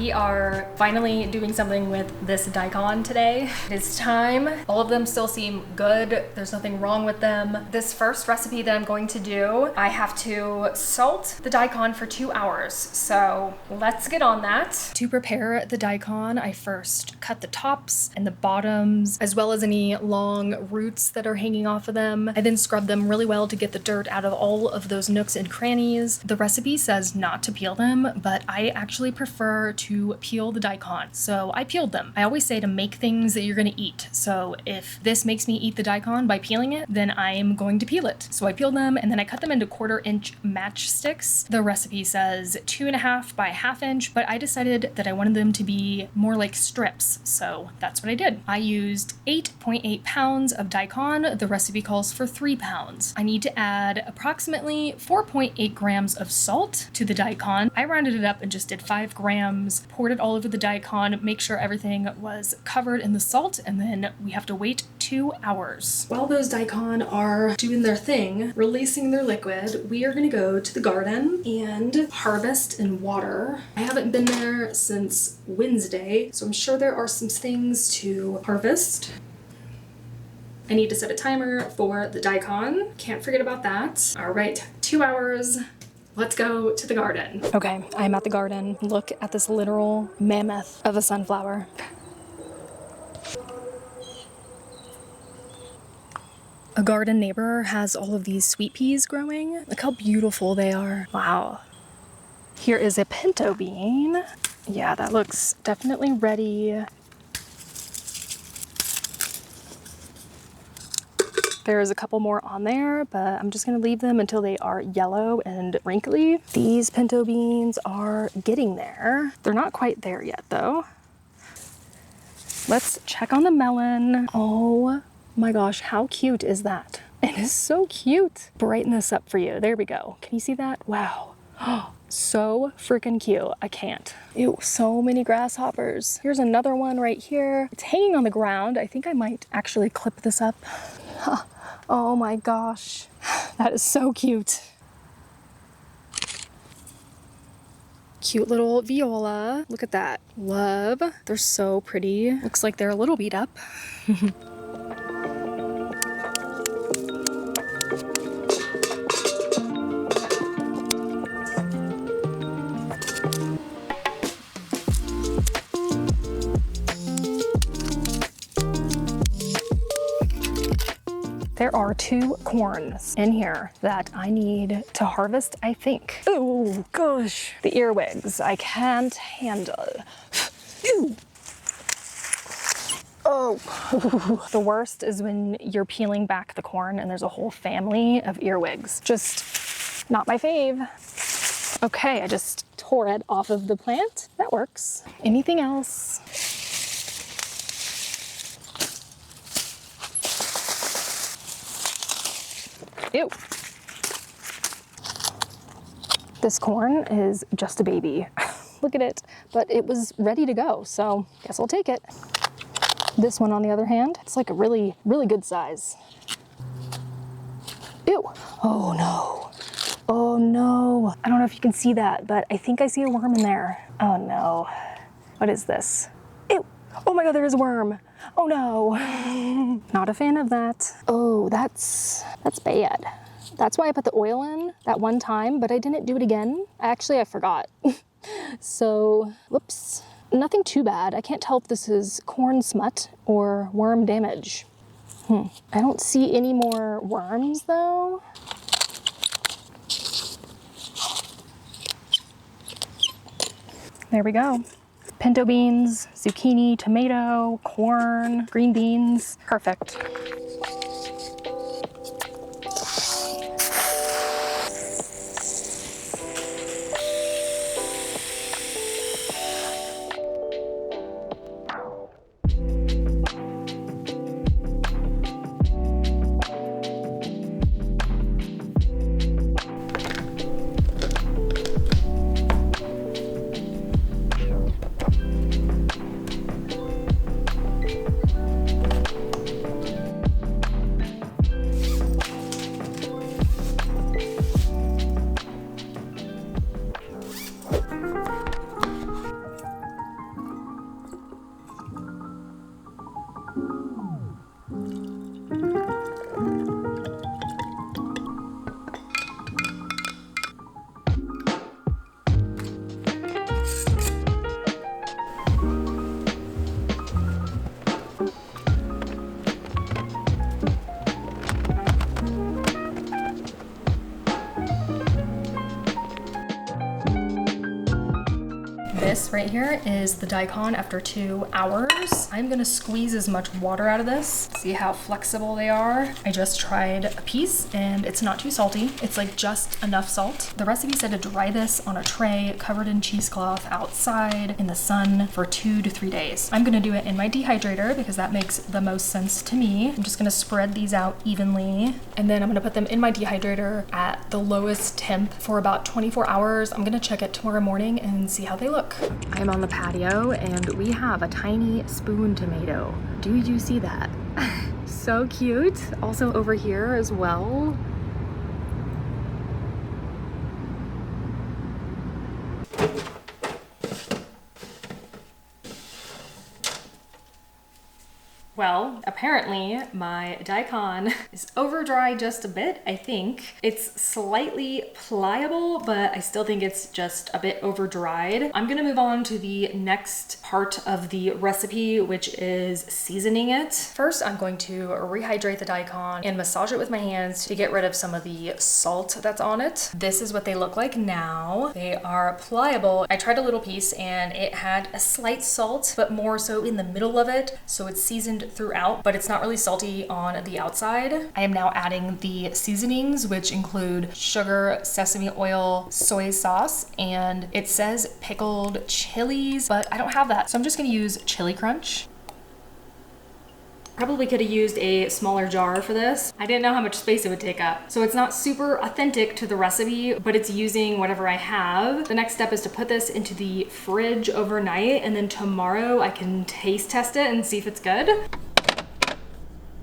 We are finally doing something with this daikon today. It's time. All of them still seem good. There's nothing wrong with them. This first recipe that I'm going to do, I have to salt the daikon for 2 hours. So let's get on that. To prepare the daikon, I first cut the tops and the bottoms, as well as any long roots that are hanging off of them. I then scrub them really well to get the dirt out of all of those nooks and crannies. The recipe says not to peel them, but I actually prefer to peel the daikon. So I peeled them. I always say to make things that you're gonna eat. So if this makes me eat the daikon by peeling it, then I'm going to peel it. So I peeled them and then I cut them into 1/4 inch matchsticks. The recipe says 2.5 by 1/2 inch, but I decided that I wanted them to be more like strips. So that's what I did. I used 8.8 pounds of daikon. The recipe calls for 3 pounds. I need to add approximately 4.8 grams of salt to the daikon. I rounded it up and just did 5 grams, poured it all over the daikon, make sure everything was covered in the salt, and then we have to wait 2 hours. While those daikon are doing their thing, releasing their liquid, we are gonna go to the garden and harvest and water. I haven't been there since Wednesday, so I'm sure there are some things to harvest. I need to set a timer for the daikon. Can't forget about that. All right, 2 hours. Let's go to the garden. Okay, I'm at the garden. Look at this literal mammoth of a sunflower. A garden neighbor has all of these sweet peas growing. Look how beautiful they are. Wow. Here is a pinto bean. Yeah, that looks definitely ready. There's a couple more on there, but I'm just gonna leave them until they are yellow and wrinkly. These pinto beans are getting there. They're not quite there yet though. Let's check on the melon. Oh my gosh, how cute is that? It is so cute. Brighten this up for you. There we go. Can you see that? Wow. So freaking cute. I can't. Ew, so many grasshoppers. Here's another one right here. It's hanging on the ground. I think I might actually clip this up. Oh my gosh. That is so cute. Cute little viola. Look at that. Love. They're so pretty. Looks like they're a little beat up. There are 2 corns in here that I need to harvest, I think. Oh gosh, the earwigs I can't handle. Ew. Oh, the worst is when you're peeling back the corn and there's a whole family of earwigs. Just not my fave. Okay, I just tore it off of the plant. That works. Anything else? Ew. This corn is just a baby. Look at it, but it was ready to go, so guess I'll take it. This one, on the other hand, it's like a really, really good size. Ew. Oh no. Oh no. I don't know if you can see that, but I think I see a worm in there. Oh no. What is this? Ew. Oh my God, there is a worm. Oh no. Not a fan of that. Oh, that's bad. That's why I put the oil in that one time, but I didn't do it again. Actually, I forgot. So, whoops. Nothing too bad. I can't tell if this is corn smut or worm damage. I don't see any more worms though. There we go. Pinto beans, zucchini, tomato, corn, green beans. Perfect. This right here is the daikon after 2 hours. I'm gonna squeeze as much water out of this. See how flexible they are? I just tried a piece and it's not too salty. It's like just enough salt. The recipe said to dry this on a tray covered in cheesecloth outside in the sun for 2 to 3 days. I'm gonna do it in my dehydrator because that makes the most sense to me. I'm just gonna spread these out evenly and then I'm gonna put them in my dehydrator at the lowest temp for about 24 hours. I'm gonna check it tomorrow morning and see how they look. I'm on the patio and we have a tiny spoon tomato. Do you see that? So cute. Also over here as well. Well, apparently my daikon is over dry just a bit, I think. It's slightly pliable, but I still think it's just a bit over dried. I'm gonna move on to the next part of the recipe, which is seasoning it. First, I'm going to rehydrate the daikon and massage it with my hands to get rid of some of the salt that's on it. This is what they look like now. They are pliable. I tried a little piece and it had a slight salt, but more so in the middle of it, so it's seasoned throughout, but it's not really salty on the outside. I am now adding the seasonings, which include sugar, sesame oil, soy sauce, and it says pickled chilies, but I don't have that. So I'm just gonna use chili crunch. Probably could have used a smaller jar for this. I didn't know how much space it would take up. So it's not super authentic to the recipe, but it's using whatever I have. The next step is to put this into the fridge overnight, and then tomorrow I can taste test it and see if it's good.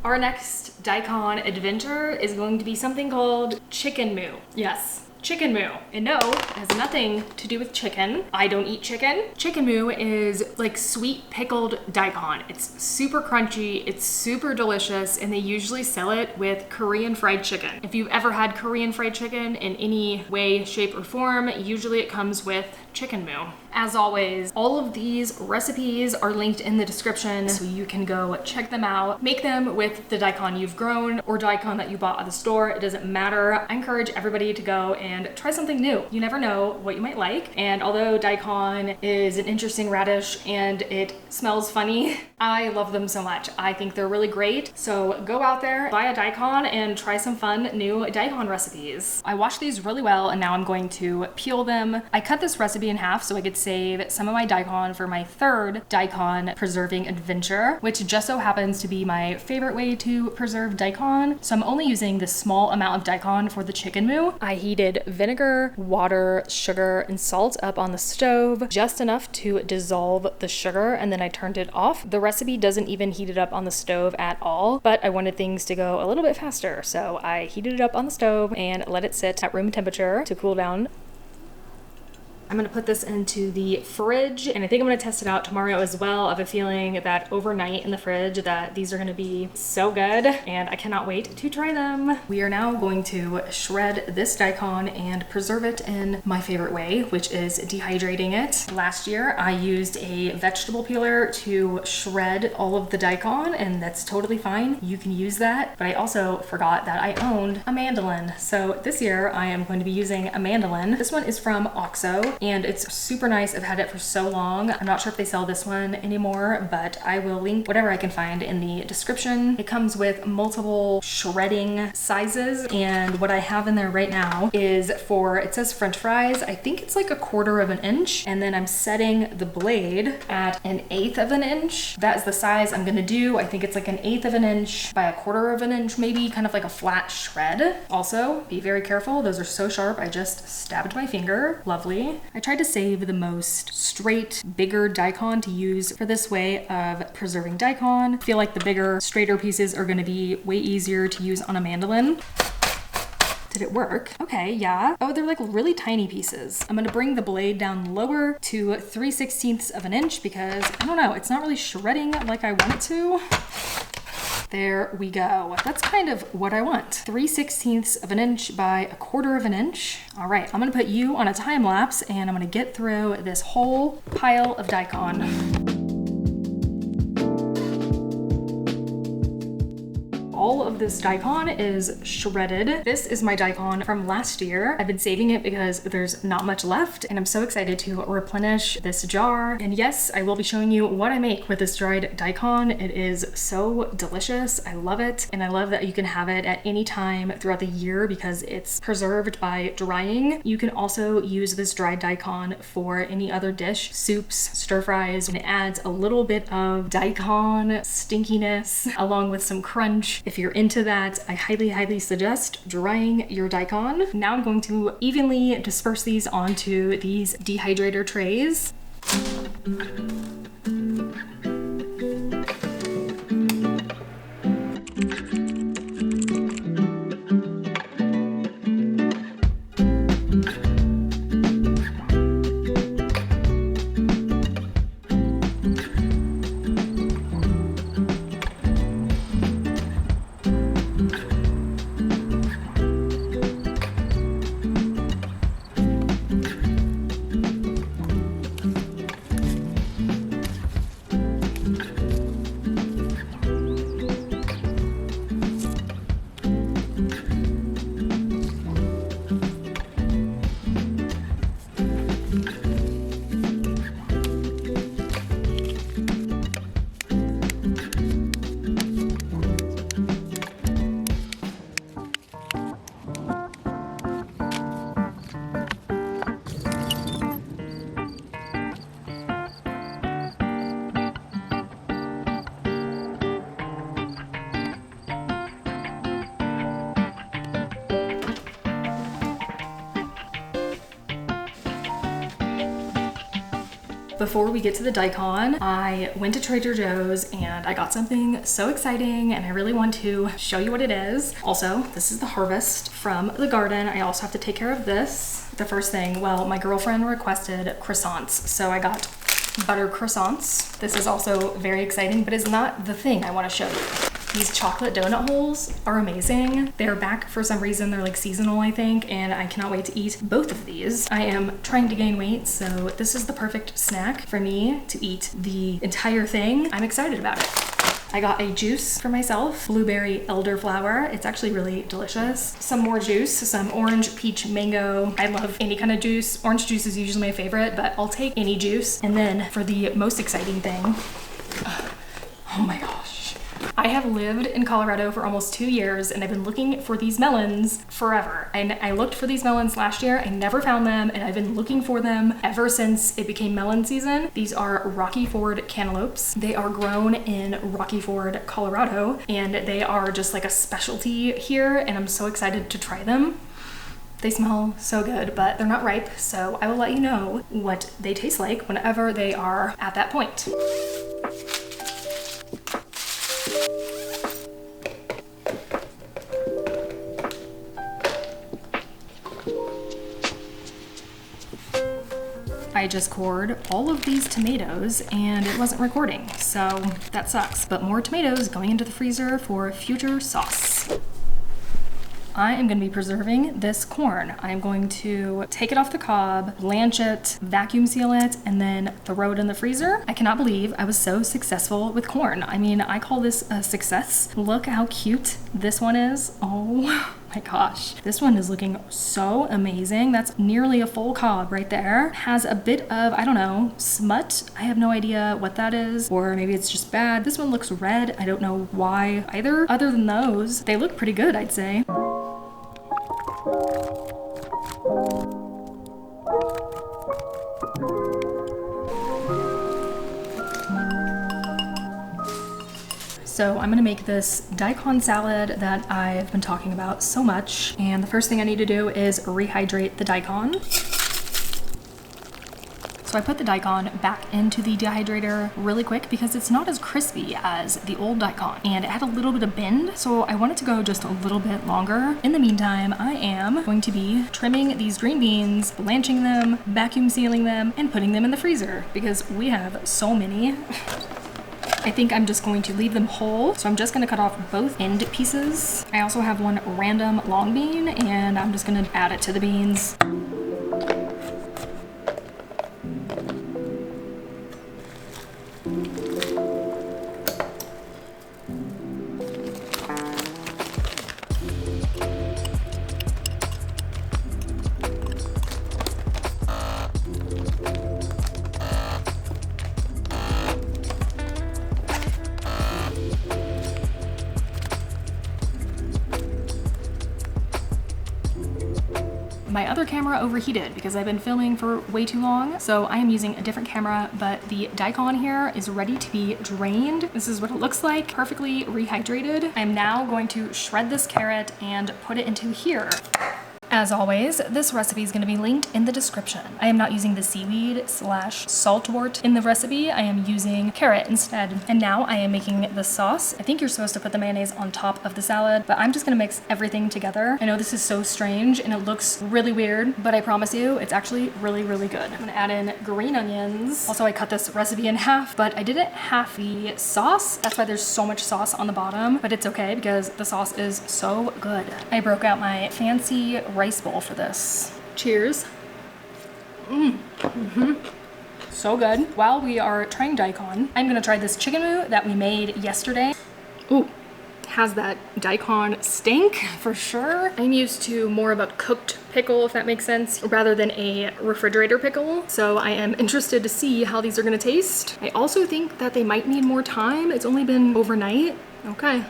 Our next daikon adventure is going to be something called chicken moo. Yes. Chicken moo. And no, it has nothing to do with chicken. I don't eat chicken. Chicken moo is like sweet pickled daikon. It's super crunchy, it's super delicious, and they usually sell it with Korean fried chicken. If you've ever had Korean fried chicken in any way, shape, or form, usually it comes with chicken moo. As always, all of these recipes are linked in the description, so you can go check them out. Make them with the daikon you've grown or daikon that you bought at the store. It doesn't matter. I encourage everybody to go and try something new. You never know what you might like. And although daikon is an interesting radish and it smells funny, I love them so much. I think they're really great. So go out there, buy a daikon, and try some fun new daikon recipes. I washed these really well, and now I'm going to peel them. I cut this recipe in half so I could save some of my daikon for my third daikon preserving adventure, which just so happens to be my favorite way to preserve daikon. So I'm only using this small amount of daikon for the chicken moo. I heated vinegar, water, sugar, and salt up on the stove, just enough to dissolve the sugar, and then I turned it off. The recipe doesn't even heat it up on the stove at all, but I wanted things to go a little bit faster, so I heated it up on the stove and let it sit at room temperature to cool down. I'm gonna put this into the fridge, and I think I'm gonna test it out tomorrow as well. I have a feeling that overnight in the fridge that these are gonna be so good, and I cannot wait to try them. We are now going to shred this daikon and preserve it in my favorite way, which is dehydrating it. Last year, I used a vegetable peeler to shred all of the daikon, and that's totally fine. You can use that, but I also forgot that I owned a mandolin. So this year, I am going to be using a mandolin. This one is from OXO, and it's super nice. I've had it for so long. I'm not sure if they sell this one anymore, but I will link whatever I can find in the description. It comes with multiple shredding sizes, and what I have in there right now is for, it says French fries. I think it's like 1/4 of an inch, and then I'm setting the blade at 1/8 of an inch. That is the size I'm gonna do. I think it's like 1/8 of an inch by 1/4 of an inch, maybe, kind of like a flat shred. Also, be very careful. Those are so sharp. I just stabbed my finger. Lovely. I tried to save the most straight, bigger daikon to use for this way of preserving daikon. I feel like the bigger, straighter pieces are gonna be way easier to use on a mandolin. Did it work? Okay, yeah. Oh, they're like really tiny pieces. I'm gonna bring the blade down lower to 3/16 of an inch because, I don't know, it's not really shredding like I want it to. There we go. That's kind of what I want. 3/16 of an inch by 1/4 of an inch. All right, I'm gonna put you on a time lapse and I'm gonna get through this whole pile of daikon. All of of this daikon is shredded. This is my daikon from last year. I've been saving it because there's not much left, and I'm so excited to replenish this jar. And yes, I will be showing you what I make with this dried daikon. It is so delicious. I love it, and I love that you can have it at any time throughout the year because it's preserved by drying. You can also use this dried daikon for any other dish, soups, stir fries, and it adds a little bit of daikon stinkiness along with some crunch. If you're into that, I highly suggest drying your daikon. Now I'm going to evenly disperse these onto these dehydrator trays. Before we get to the daikon, I went to Trader Joe's and I got something so exciting and I really want to show you what it is. Also, this is the harvest from the garden. I also have to take care of this. The first thing, well, my girlfriend requested croissants, so I got butter croissants. This is also very exciting, but it's not the thing I want to show you. These chocolate donut holes are amazing. They're back for some reason. They're like seasonal, I think, and I cannot wait to eat both of these. I am trying to gain weight, so this is the perfect snack for me to eat the entire thing. I'm excited about it. I got a juice for myself, blueberry elderflower. It's actually really delicious. Some more juice, some orange, peach, mango. I love any kind of juice. Orange juice is usually my favorite, but I'll take any juice. And then for the most exciting thing, oh my gosh. I have lived in Colorado for almost 2 years and I've been looking for these melons forever. And I looked for these melons last year, I never found them, and I've been looking for them ever since it became melon season. These are Rocky Ford cantaloupes. They are grown in Rocky Ford, Colorado, and they are just like a specialty here, and I'm so excited to try them. They smell so good, but they're not ripe, so I will let you know what they taste like whenever they are at that point. I just cored all of these tomatoes and it wasn't recording, so that sucks. But more tomatoes going into the freezer for future sauce. I am going to be preserving this corn. I'm going to take it off the cob, blanch it, vacuum seal it, and then throw it in the freezer. I cannot believe I was so successful with corn. I mean, I call this a success. Look how cute this one is. Oh my gosh. This one is looking so amazing. That's nearly a full cob right there. Has a bit of, I don't know, smut. I have no idea what that is, or maybe it's just bad. This one looks red. I don't know why either. Other than those, they look pretty good, I'd say. So I'm gonna make this daikon salad that I've been talking about so much. And the first thing I need to do is rehydrate the daikon. So I put the daikon back into the dehydrator really quick because it's not as crispy as the old daikon and it had a little bit of bend, so I want it to go just a little bit longer. In the meantime, I am going to be trimming these green beans, blanching them, vacuum sealing them, and putting them in the freezer because we have so many. I think I'm just going to leave them whole, so I'm just going to cut off both end pieces. I also have one random long bean and I'm just going to add it to the beans. other camera overheated because I've been filming for way too long. So I am using a different camera, but the daikon here is ready to be drained. This is what it looks like, perfectly rehydrated. I'm now going to shred this carrot and put it into here. As always, this recipe is going to be linked in the description. I am not using the seaweed / saltwort in the recipe. I am using carrot instead. And now I am making the sauce. I think you're supposed to put the mayonnaise on top of the salad, but I'm just going to mix everything together. I know this is so strange and it looks really weird, but I promise you it's actually really, really good. I'm going to add in green onions. Also, I cut this recipe in half, but I didn't half the sauce. That's why there's so much sauce on the bottom, but it's okay because the sauce is so good. I broke out my fancy rice bowl for this. Cheers. So good. While we are trying daikon, I'm gonna try this chicken moo that we made yesterday. Ooh, has that daikon stink for sure. I'm used to more of a cooked pickle, if that makes sense, rather than a refrigerator pickle. So I am interested to see how these are gonna taste. I also think that they might need more time. It's only been overnight. Okay.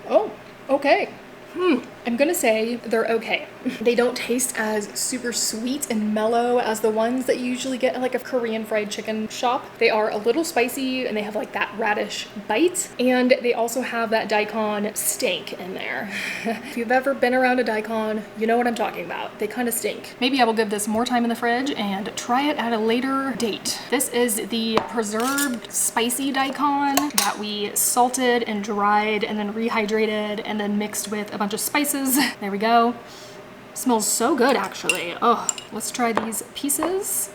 Oh, okay. I'm gonna say they're okay. They don't taste as super sweet and mellow as the ones that you usually get at like a Korean fried chicken shop. They are a little spicy and they have like that radish bite. And they also have that daikon stink in there. If you've ever been around a daikon, you know what I'm talking about. They kind of stink. Maybe I will give this more time in the fridge and try it at a later date. This is the preserved spicy daikon that we salted and dried and then rehydrated and then mixed with a bunch of spices. There we go. Smells so good, actually. Oh, let's try these pieces.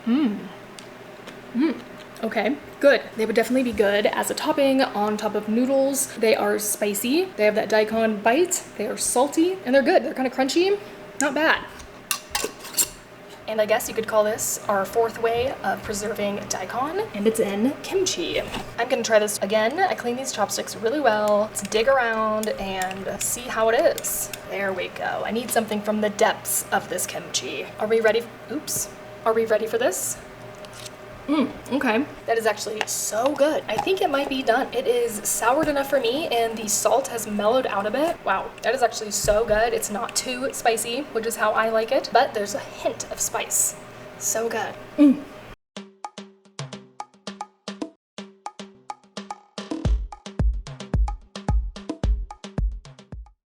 Okay, good. They would definitely be good as a topping on top of noodles. They are spicy. They have that daikon bite. They are salty and they're good. They're kind of crunchy. Not bad. And I guess you could call this our fourth way of preserving daikon, and it's in kimchi. I'm gonna try this again. I clean these chopsticks really well. Let's dig around and see how it is. There we go. I need something from the depths of this kimchi. Are we ready? Oops. Are we ready for this? Okay. That is actually so good. I think it might be done. It is soured enough for me and the salt has mellowed out a bit. Wow, that is actually so good. It's not too spicy, which is how I like it, but there's a hint of spice. So good.